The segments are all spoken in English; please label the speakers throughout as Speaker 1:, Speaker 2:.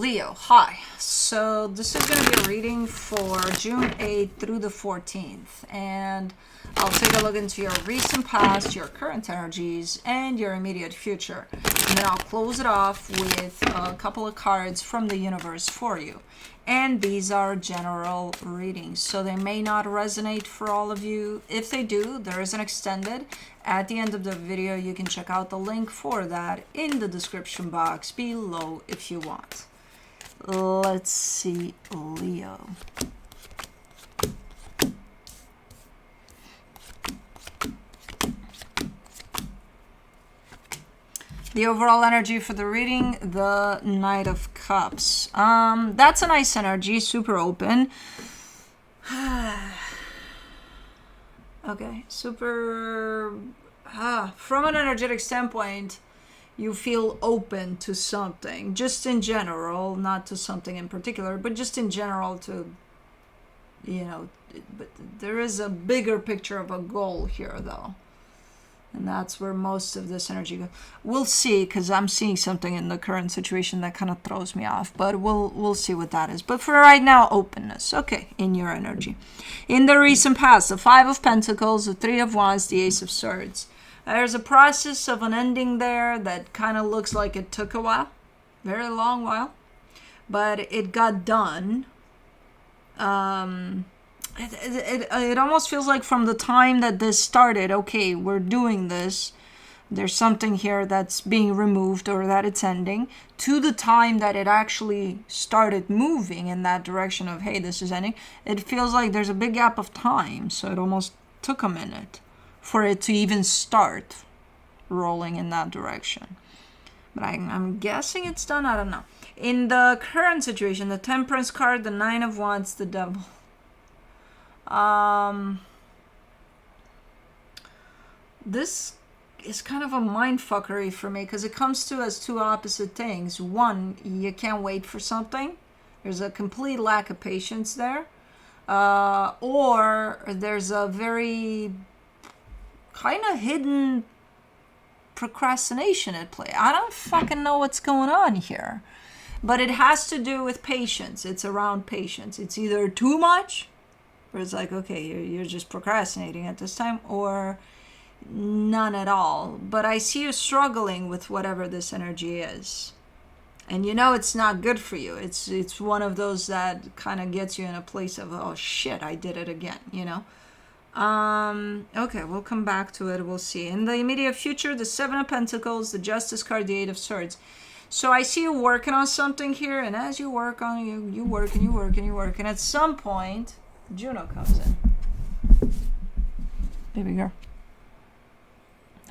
Speaker 1: Leo, hi. So this is going to be a reading for June 8th through the 14th. And I'll take a look into your recent past, your current energies, and your immediate future. And then I'll close it off with a couple of cards from the universe for you. And these are general readings, so they may not resonate for all of you. If they do, there is an extended. At the end of the video, you can check out the link for that in the description box below if you want. Let's see, Leo. The overall energy for the reading, the Knight of Cups. That's a nice energy, super open. Okay, super... from an energetic standpoint, you feel open to something. Just in general, not to something in particular, but just in general to, you know, but there is a bigger picture of a goal here, though. And that's where most of this energy goes. We'll see, because I'm seeing something in the current situation that kind of throws me off. But we'll see what that is. But for right now, openness. Okay, in your energy. In the recent past, the Five of Pentacles, the Three of Wands, the Ace of Swords. There's a process of an ending there that kind of looks like it took a while. Very long while. But it got done. It almost feels like from the time that this started, okay, we're doing this, there's something here that's being removed or that it's ending, to the time that it actually started moving in that direction of, hey, this is ending, it feels like there's a big gap of time. So it almost took a minute for it to even start rolling in that direction. But I'm guessing it's done, I don't know. In the current situation, the Temperance card, the Nine of Wands, the Devil. This is kind of a mindfuckery for me because it comes to as two opposite things. One, you can't wait for something. There's a complete lack of patience there. Or there's a very kind of hidden procrastination at play. I don't fucking know what's going on here. But it has to do with patience. It's around patience. It's either too much, where it's like, okay, you're just procrastinating at this time, or none at all. But I see you struggling with whatever this energy is. And you know it's not good for you. It's one of those that kind of gets you in a place of, oh shit, I did it again, you know? Okay, we'll come back to it. We'll see. In the immediate future, the Seven of Pentacles, the Justice card, the Eight of Swords. So I see you working on something here, and as you work on it, you work and you work and you work. And at some point, Juno comes in. Baby girl.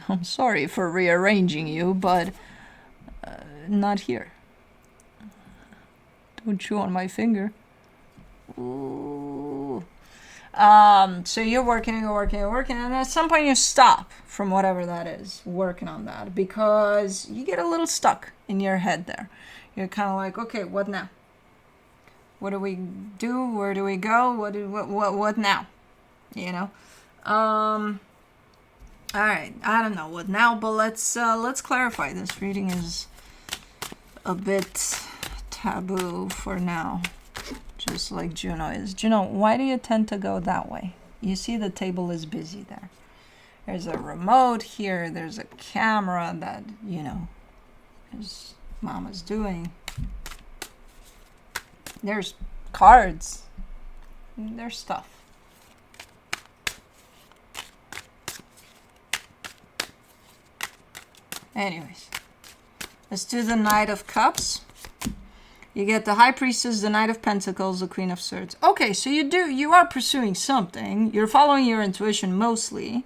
Speaker 1: I'm sorry for rearranging you, but not here. Don't chew on my finger. Ooh. So you're working and you're working and you're working, and at some point you stop from whatever that is, working on that, because you get a little stuck in your head there. You're kind of like, okay, what now? What do we do? Where do we go? What now? You know? All right. I don't know what now, but let's clarify. This reading is a bit taboo for now, just like Juno is. Juno, why do you tend to go that way? You see the table is busy there. There's a remote here. There's a camera that, you know, is Mama's doing. There's cards. There's stuff. Anyways, let's do the Knight of Cups. You get the High Priestess, the Knight of Pentacles, the Queen of Swords. Okay, so you are pursuing something. You're following your intuition mostly.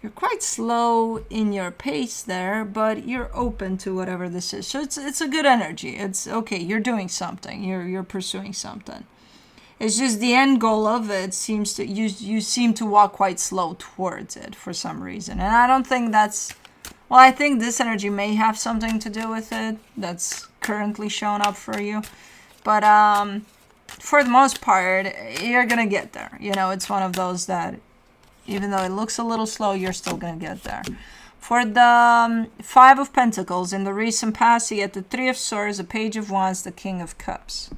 Speaker 1: You're quite slow in your pace there, but you're open to whatever this is. So it's a good energy. It's okay. You're doing something. You're pursuing something. It's just the end goal of it seems to you seem to walk quite slow towards it for some reason, and I don't think that's. Well, I think this energy may have something to do with it. That's currently showing up for you, but for the most part, you're gonna get there. You know, it's one of those that, even though it looks a little slow, you're still going to get there. For the Five of Pentacles, in the recent past, you get the Three of Swords, the Page of Wands, the King of Cups.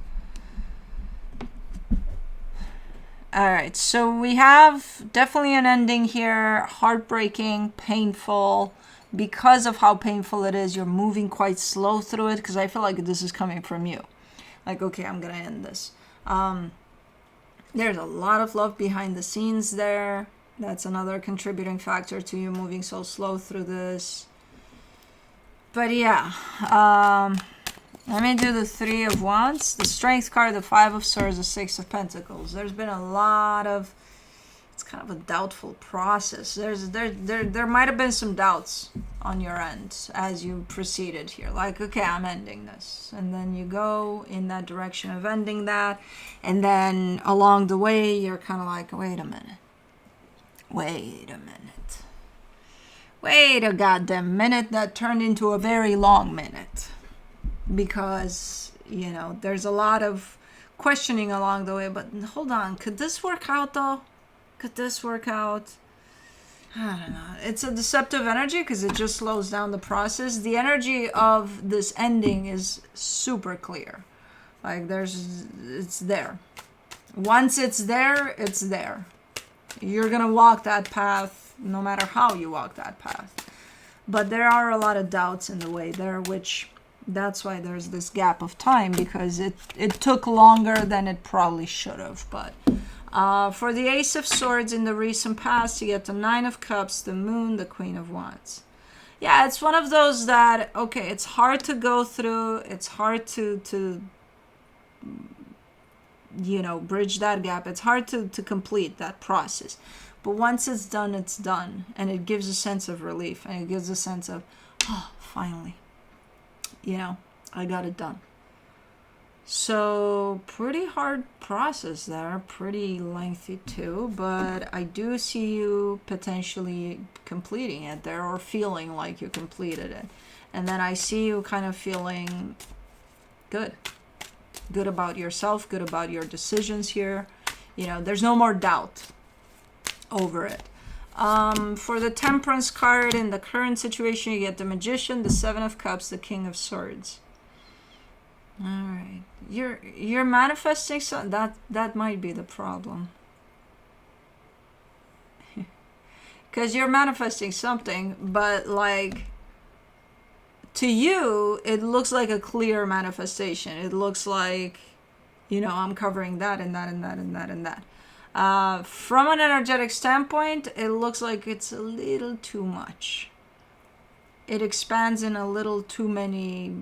Speaker 1: All right, so we have definitely an ending here, heartbreaking, painful. Because of how painful it is, you're moving quite slow through it, because I feel like this is coming from you. Like, okay, I'm going to end this. There's a lot of love behind the scenes there. That's another contributing factor to you moving so slow through this. But yeah, let me do the Three of Wands, the Strength card, the Five of Swords, the Six of Pentacles. There's been a lot of, it's kind of a doubtful process. There might have been some doubts on your end as you proceeded here. Like, okay, I'm ending this. And then you go in that direction of ending that. And then along the way, you're kind of like, wait a minute. Wait a minute. Wait a goddamn minute. That turned into a very long minute. Because, you know, there's a lot of questioning along the way. But hold on. Could this work out, though? Could this work out? I don't know. It's a deceptive energy because it just slows down the process. The energy of this ending is super clear. Like, it's there. Once it's there, it's there. You're going to walk that path no matter how you walk that path. But there are a lot of doubts in the way there, which that's why there's this gap of time, because it took longer than it probably should have. But for the Ace of Swords in the recent past, you get the Nine of Cups, the Moon, the Queen of Wands. Yeah, it's one of those that, okay, it's hard to go through. It's hard to you know, bridge that gap. It's hard to complete that process. But once it's done, it's done. And it gives a sense of relief. And it gives a sense of, oh, finally. You know, I got it done. So, pretty hard process there. Pretty lengthy too. But I do see you potentially completing it there, or feeling like you completed it. And then I see you kind of feeling good. Good about yourself, good about your decisions here. You know, there's no more doubt over it. For the Temperance card in the current situation, you get the Magician, the Seven of Cups, the King of Swords. All right, you're manifesting that might be the problem, because you're manifesting something, but like, to you, it looks like a clear manifestation. It looks like, you know, I'm covering that and that and that and that and that. From an energetic standpoint, it looks like it's a little too much. It expands in a little too many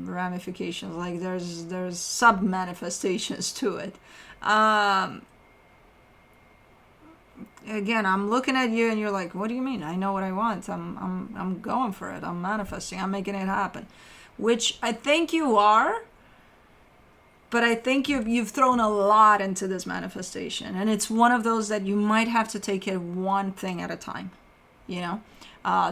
Speaker 1: ramifications. Like there's sub-manifestations to it. Again, I'm looking at you and you're like, what do you mean? I know what I want. I'm going for it. I'm manifesting. I'm making it happen. Which I think you are, but I think you've thrown a lot into this manifestation. And it's one of those that you might have to take it one thing at a time, you know,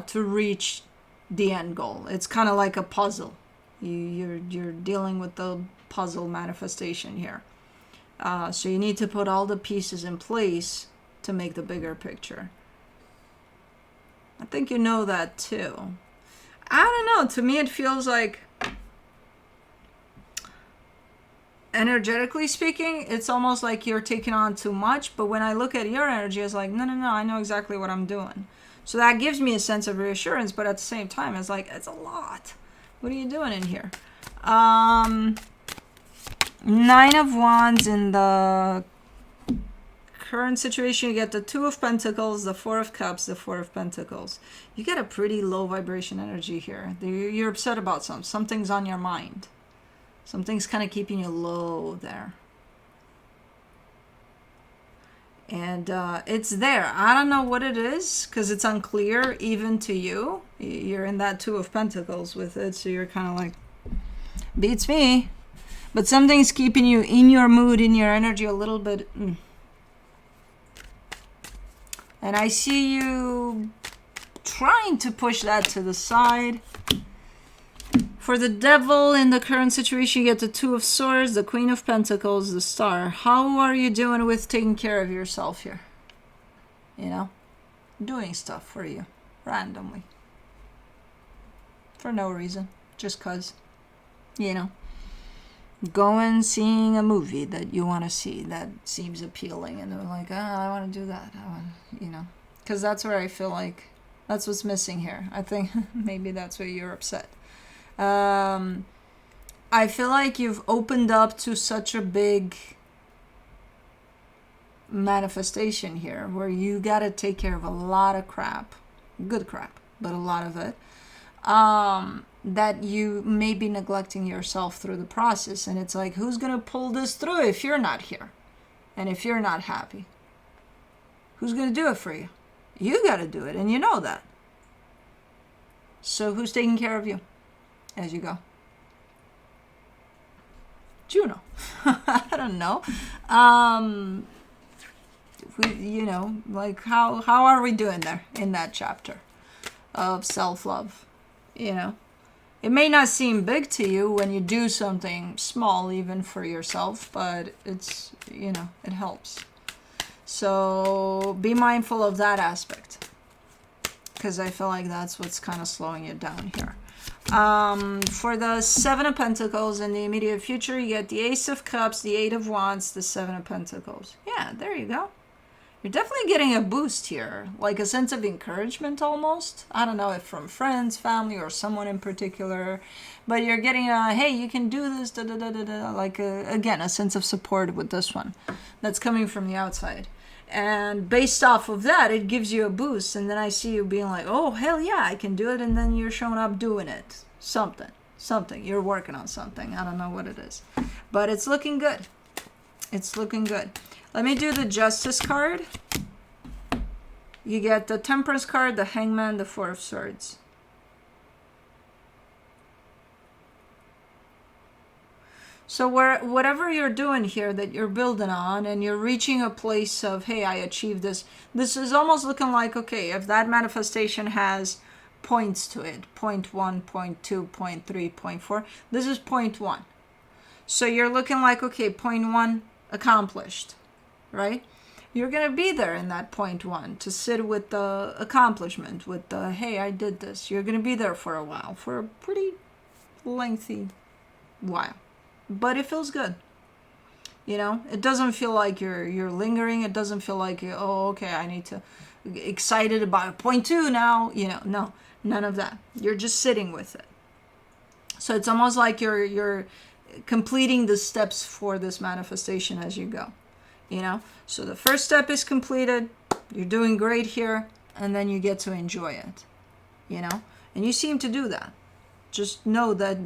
Speaker 1: to reach the end goal. It's kind of like a puzzle. You're dealing with the puzzle manifestation here. So you need to put all the pieces in place to make the bigger picture. I think you know that too. I don't know. To me, it feels like, energetically speaking, it's almost like you're taking on too much. But when I look at your energy, it's like, no, I know exactly what I'm doing. So that gives me a sense of reassurance. But at the same time, it's like, it's a lot. What are you doing in here? Nine of Wands in the current situation, you get the Two of Pentacles, the Four of Cups, the Four of Pentacles. You get a pretty low vibration energy here. You're upset about something's on your mind. Something's kind of keeping you low there. And it's there. I don't know what it is, because it's unclear even to you. You're in that Two of Pentacles with it, so you're kind of like, beats me. But something's keeping you in your mood, in your energy a little bit. And I see you trying to push that to the side. For the Devil in the current situation, you get the Two of Swords, the Queen of Pentacles, the Star. How are you doing with taking care of yourself here? You know? Doing stuff for you. Randomly. for no reason, just cause, going seeing a movie that you want to see that seems appealing, and they're like, I want to do that. I want, because that's where I feel like that's what's missing here. I think maybe that's where you're upset. I feel like you've opened up to such a big manifestation here where you got to take care of a lot of crap, good crap, but a lot of it, that you may be neglecting yourself through the process. And it's like, who's going to pull this through if you're not here? And if you're not happy? Who's going to do it for you? You got to do it, and you know that. So who's taking care of you as you go? Juno. I don't know. Like how are we doing there in that chapter of self-love? It may not seem big to you when you do something small, even for yourself, but it's, it helps. So be mindful of that aspect, because I feel like that's what's kind of slowing you down here. For the Seven of Pentacles in the immediate future, you get the Ace of Cups, the Eight of Wands, the Seven of Pentacles. Yeah, there you go. You're definitely getting a boost here, like a sense of encouragement almost. I don't know if from friends, family, or someone in particular, but you're getting a, hey, you can do this, da, da, da, da, da. Like, again, a sense of support with this one that's coming from the outside. And based off of that, it gives you a boost. And then I see you being like, oh, hell yeah, I can do it. And then you're showing up doing it. Something. You're working on something. I don't know what it is. But it's looking good. It's looking good. Let me do the Justice card. You get the Temperance card, the Hangman, the Four of Swords. So whatever you're doing here that you're building on, and you're reaching a place of, hey, I achieved this. This is almost looking like, okay, if that manifestation has points to it, 0.1, 0.2, 0.3, 0.4, this is 0.1. So you're looking like, okay, 0.1 accomplished, right? You're going to be there in that 0.1 to sit with the accomplishment, with the, hey, I did this. You're going to be there for a while, for a pretty lengthy while. But it feels good. It doesn't feel like you're lingering. It doesn't feel like, oh, okay, I need to excited about 0.2 now. No, none of that. You're just sitting with it. So it's almost like you're completing the steps for this manifestation as you go. So the first step is completed. You're doing great here, and then you get to enjoy it. And you seem to do that. Just know that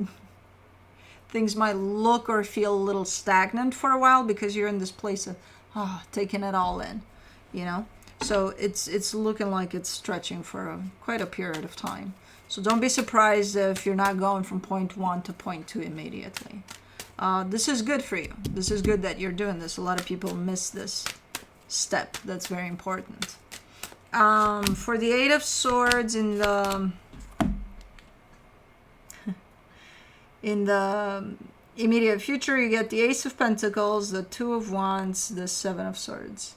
Speaker 1: things might look or feel a little stagnant for a while because you're in this place of taking it all in, So it's looking like it's stretching for quite a period of time. So don't be surprised if you're not going from 0.1 to 0.2 immediately. This is good for you. This is good that you're doing this. A lot of people miss this step. That's very important. For the Eight of Swords in the immediate future, you get the Ace of Pentacles, the Two of Wands, the Seven of Swords.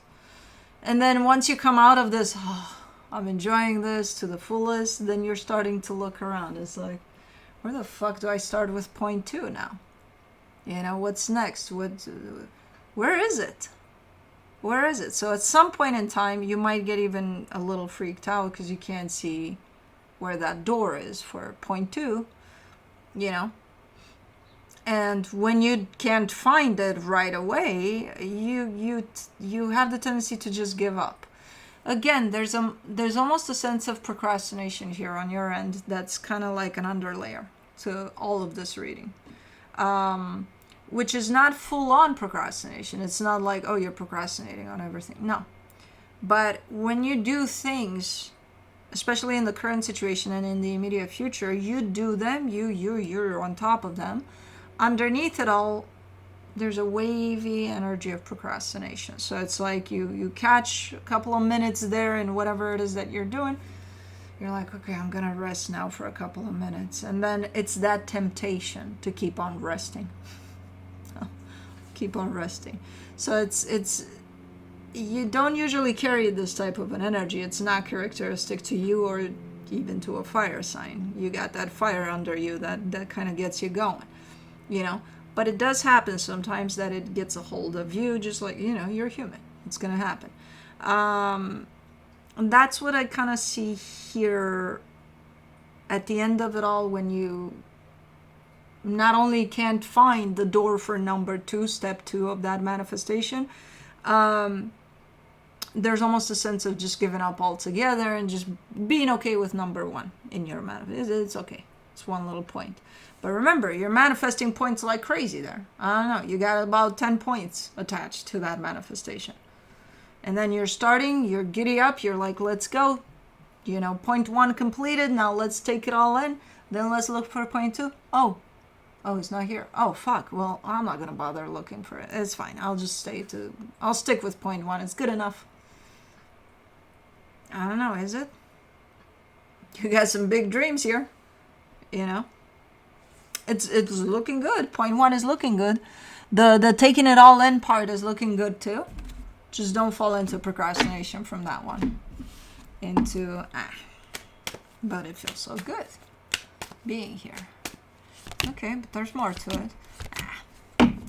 Speaker 1: And then once you come out of this, I'm enjoying this to the fullest, then you're starting to look around. It's like, where the fuck do I start with 0.2 now? What's next? Where is it? Where is it? So at some point in time, you might get even a little freaked out because you can't see where that door is for 0.2, And when you can't find it right away, you have the tendency to just give up. Again, there's almost a sense of procrastination here on your end that's kind of like an underlayer to all of this reading, which is not full-on procrastination. It's not like, oh, you're procrastinating on everything. No. But when you do things, especially in the current situation and in the immediate future, you do them, you're on top of them. Underneath it all, there's a wavy energy of procrastination. So it's like you catch a couple of minutes there in whatever it is that you're doing. You're like, okay, I'm going to rest now for a couple of minutes. And then it's that temptation to keep on resting. Keep on resting. So it's you don't usually carry this type of an energy. It's not characteristic to you or even to a fire sign. You got that fire under you that kind of gets you going, you know. But it does happen sometimes that it gets a hold of you, just like, you know, you're human. It's going to happen. And that's what I kind of see here at the end of it all, when you not only can't find the door for number 2, step 2 of that manifestation, there's almost a sense of just giving up altogether and just being okay with number 1 in your manifestation. It's okay. It's one little point. But remember, you're manifesting points like crazy there. I don't know. You got about 10 points attached to that manifestation. And then you're starting, you're giddy up, you're like, let's go. You know, point 1 completed. Now let's take it all in. Then let's look for point 2. Oh, it's not here. Oh, fuck. Well, I'm not going to bother looking for it. It's fine. I'll stick with point 1. It's good enough. I don't know, is it? You got some big dreams here. You know? It's looking good. Point 1 is looking good. The taking it all in part is looking good too. Just don't fall into procrastination from that one. But it feels so good being here. Okay, but there's more to it.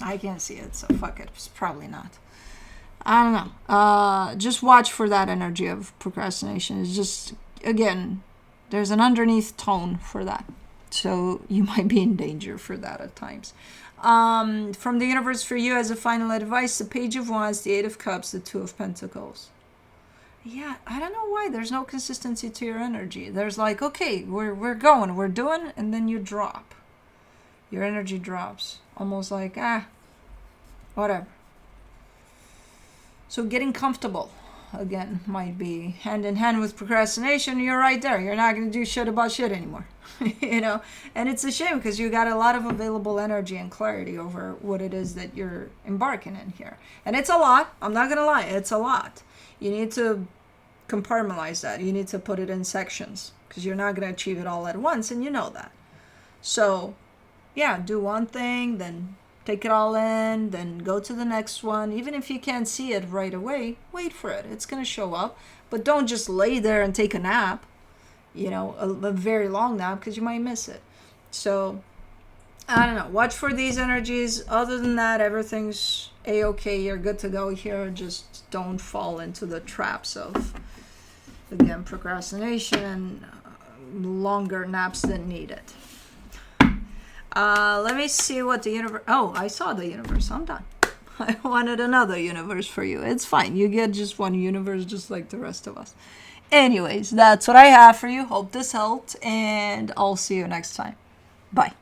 Speaker 1: I can't see it, so fuck it. It's probably not. I don't know. Just watch for that energy of procrastination. It's just, again, there's an underneath tone for that. So you might be in danger for that at times. From the universe for you as a final advice, the Page of Wands, the 8 of Cups, the 2 of Pentacles. Yeah, I don't know why. There's no consistency to your energy. There's like, okay, we're going, we're doing, and then you drop. Your energy drops. Almost like, whatever. So getting comfortable, again, might be hand in hand with procrastination. You're right there. You're not going to do shit about shit anymore. You know? And it's a shame because you got a lot of available energy and clarity over what it is that you're embarking in here. And it's a lot. I'm not going to lie. It's a lot. You need to compartmentalize that. You need to put it in sections because you're not going to achieve it all at once, and you know that. So, yeah, do one thing, then take it all in, then go to the next one. Even if you can't see it right away, wait for it. It's going to show up. But don't just lay there and take a nap, you know, a very long nap, because you might miss it. So, I don't know. Watch for these energies. Other than that, everything's A-okay. You're good to go here. Just don't fall into the traps of, again, procrastination and longer naps than needed. Let me see what the universe... Oh, I saw the universe. I'm done. I wanted another universe for you. It's fine. You get just one universe just like the rest of us. Anyways, that's what I have for you. Hope this helped, and I'll see you next time. Bye.